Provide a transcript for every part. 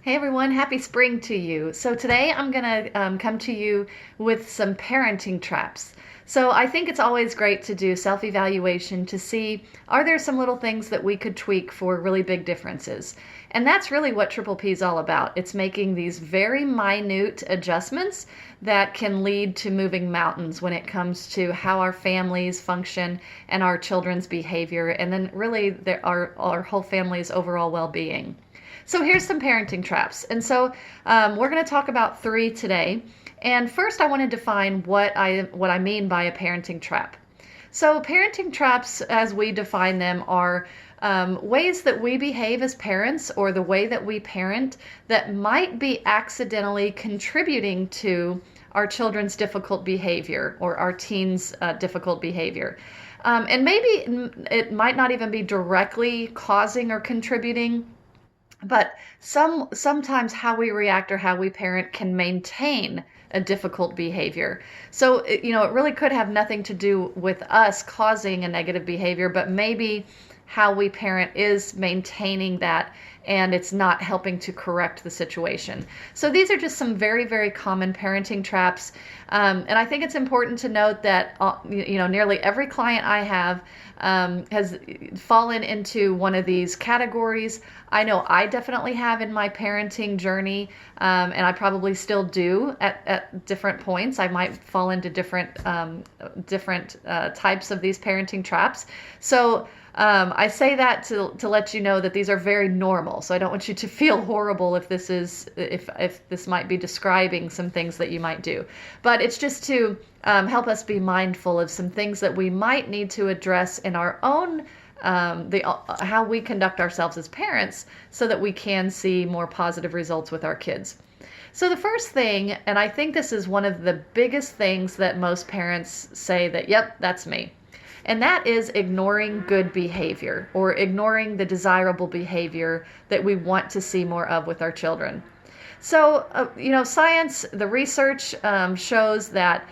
Hey everyone, happy spring to you. So today I'm going to come to you with some parenting traps. So I think it's always great to do self-evaluation to see, are there some little things that we could tweak for really big differences? And that's really what Triple P is all about. It's making these very minute adjustments that can lead to moving mountains when it comes to how our families function and our children's behavior, and then really our whole family's overall well-being. So here's some parenting traps. And so we're going to talk about three today. And first, I want to define what I mean by a parenting trap. So parenting traps, as we define them, are ways that we behave as parents or the way that we parent that might be accidentally contributing to our children's difficult behavior or our teens' difficult behavior. And maybe it might not even be directly causing or contributing, but sometimes how we react or how we parent can maintain a difficult behavior. So, it really could have nothing to do with us causing a negative behavior, but maybe how we parent is maintaining that and it's not helping to correct the situation. So these are just some very, very common parenting traps. And I think it's important to note that, nearly every client I have has fallen into one of these categories. I know I definitely have in my parenting journey, and I probably still do at different points. I might fall into different types of these parenting traps. So I say that to let you know that these are very normal. So I don't want you to feel horrible if this might be describing some things that you might do. But it's just to help us be mindful of some things that we might need to address in our own how we conduct ourselves as parents so that we can see more positive results with our kids. So the first thing, and I think this is one of the biggest things that most parents say that, yep, that's me. And that is ignoring good behavior or ignoring the desirable behavior that we want to see more of with our children. So, science, the research shows that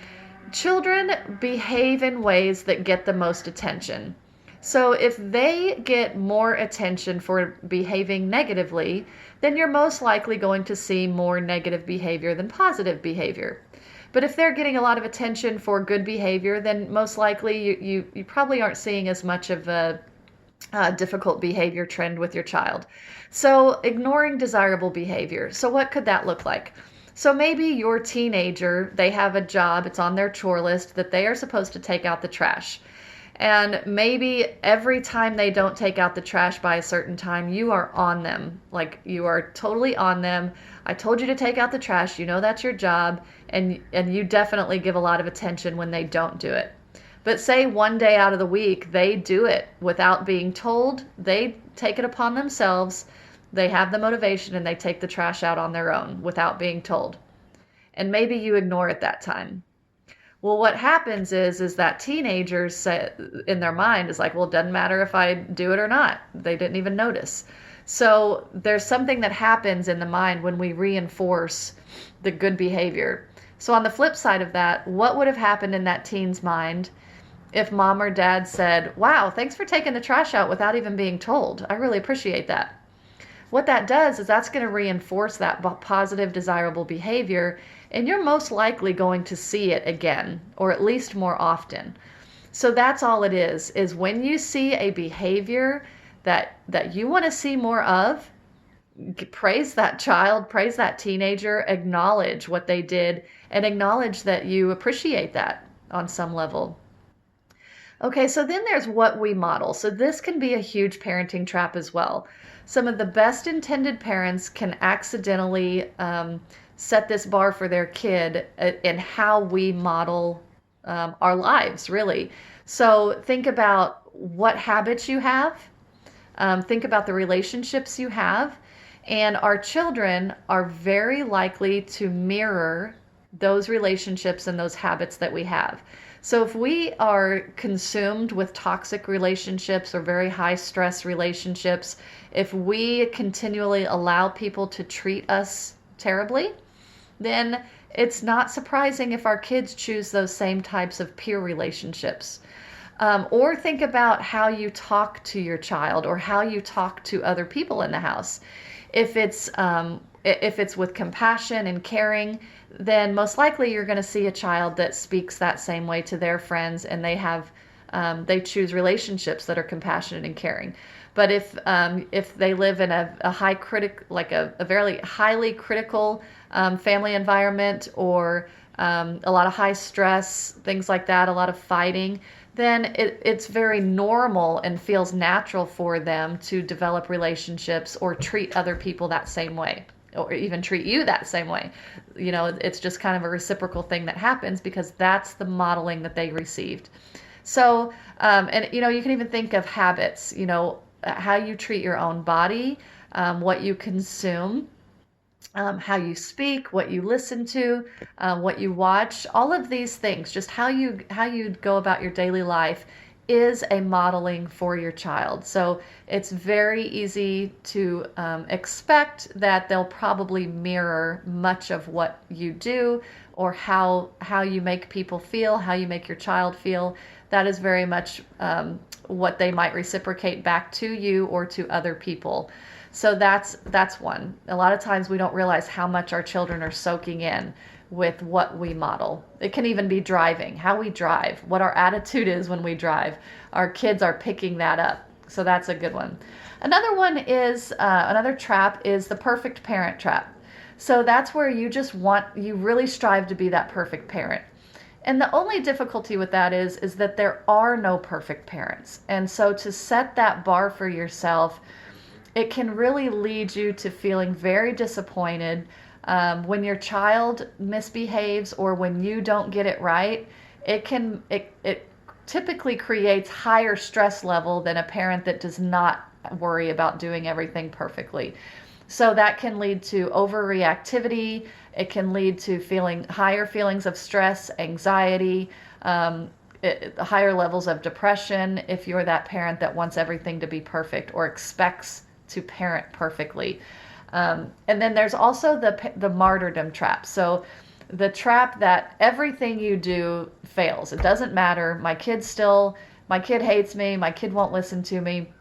children behave in ways that get the most attention. So if they get more attention for behaving negatively, then you're most likely going to see more negative behavior than positive behavior. But if they're getting a lot of attention for good behavior, then most likely you probably aren't seeing as much of a difficult behavior trend with your child. So ignoring desirable behavior. So what could that look like? So maybe your teenager, they have a job, it's on their chore list that they are supposed to take out the trash. And maybe every time they don't take out the trash by a certain time, you are on them. Like you are totally on them. I told you to take out the trash. You know that's your job. And you definitely give a lot of attention when they don't do it. But say one day out of the week, they do it without being told. They take it upon themselves. They have the motivation and they take the trash out on their own without being told. And maybe you ignore it that time. Well, what happens is that teenagers say, in their mind is like, well, it doesn't matter if I do it or not. They didn't even notice. So there's something that happens in the mind when we reinforce the good behavior. So on the flip side of that, what would have happened in that teen's mind if mom or dad said, wow, thanks for taking the trash out without even being told. I really appreciate that. What that does is that's going to reinforce that positive, desirable behavior, and you're most likely going to see it again, or at least more often. So that's all it is when you see a behavior that you want to see more of, praise that child, praise that teenager, acknowledge what they did, and acknowledge that you appreciate that on some level. Okay, so then there's what we model. So this can be a huge parenting trap as well. Some of the best intended parents can accidentally set this bar for their kid in how we model our lives, really. So think about what habits you have. Think about the relationships you have. And our children are very likely to mirror those relationships and those habits that we have. So if we are consumed with toxic relationships or very high stress relationships, if we continually allow people to treat us terribly, then it's not surprising if our kids choose those same types of peer relationships. Or think about how you talk to your child or how you talk to other people in the house. If it's if it's with compassion and caring, then most likely you're going to see a child that speaks that same way to their friends, and they choose relationships that are compassionate and caring. But if they live in a high critic, like a very highly critical family environment, or a lot of high stress, things like that, a lot of fighting, then it's very normal and feels natural for them to develop relationships or treat other people that same way, or even treat you that same way. It's just kind of a reciprocal thing that happens because that's the modeling that they received. So, and you can even think of habits, how you treat your own body, what you consume, how you speak, what you listen to, what you watch, all of these things, just how you go about your daily life is a modeling for your child. So it's very easy to expect that they'll probably mirror much of what you do, or how you make people feel, how you make your child feel. That is very much what they might reciprocate back to you or to other people. So that's one. A lot of times we don't realize how much our children are soaking in with what we model. It can even be driving, how we drive, what our attitude is when we drive. Our kids are picking that up. So that's a good one. Another trap is the perfect parent trap. So that's where you really strive to be that perfect parent. And the only difficulty with that is that there are no perfect parents. And so to set that bar for yourself, it can really lead you to feeling very disappointed when your child misbehaves or when you don't get it right. It typically creates higher stress level than a parent that does not worry about doing everything perfectly. So that can lead to overreactivity. It can lead to higher feelings of stress, anxiety, higher levels of depression if you're that parent that wants everything to be perfect or expects to parent perfectly. And then there's also the martyrdom trap. So the trap that everything you do fails. It doesn't matter. My kid hates me. My kid won't listen to me.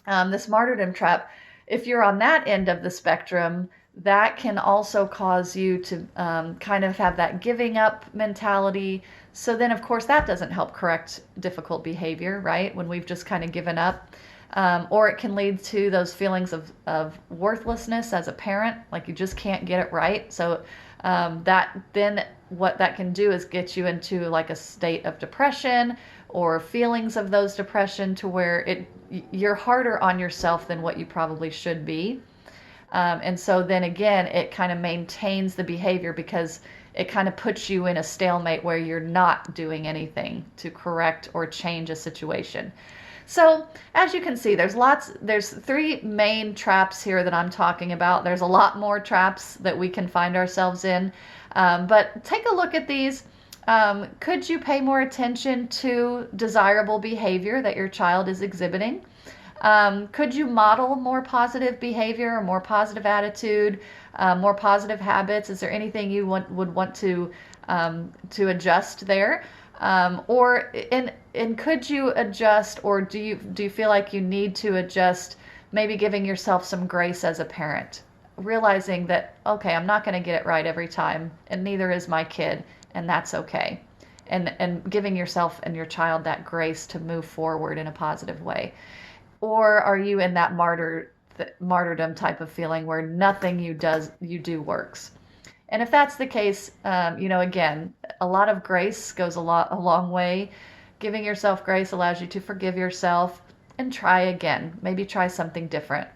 This martyrdom trap, if you're on that end of the spectrum, that can also cause you to kind of have that giving up mentality. So then, of course, that doesn't help correct difficult behavior, right? When we've just kind of given up. Or it can lead to those feelings of worthlessness as a parent, like you just can't get it right. So what that can do is get you into like a state of depression or feelings of those depression, to where you're harder on yourself than what you probably should be. And so then again, it kind of maintains the behavior because it kind of puts you in a stalemate where you're not doing anything to correct or change a situation. So as you can see, there's three main traps here that I'm talking about. There's a lot more traps that we can find ourselves in, but take a look at these. Could you pay more attention to desirable behavior that your child is exhibiting? Could you model more positive behavior or more positive attitude, more positive habits? Is there anything you would want to adjust there? And could you adjust, or do you feel like you need to adjust, maybe giving yourself some grace as a parent, realizing that, okay, I'm not going to get it right every time, and neither is my kid, and that's okay. And giving yourself and your child that grace to move forward in a positive way. Or are you in that martyrdom type of feeling where nothing you do works? And if that's the case, again, a lot of grace goes a long way. Giving yourself grace allows you to forgive yourself and try again. Maybe try something different.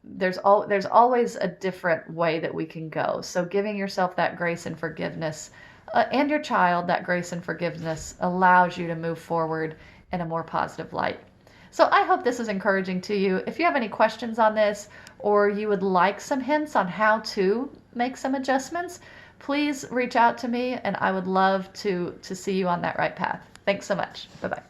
There's always a different way that we can go. So giving yourself that grace and forgiveness, and your child that grace and forgiveness, allows you to move forward in a more positive light. So I hope this is encouraging to you. If you have any questions on this, or you would like some hints on how to make some adjustments, please reach out to me, and I would love to see you on that right path. Thanks so much. Bye-bye.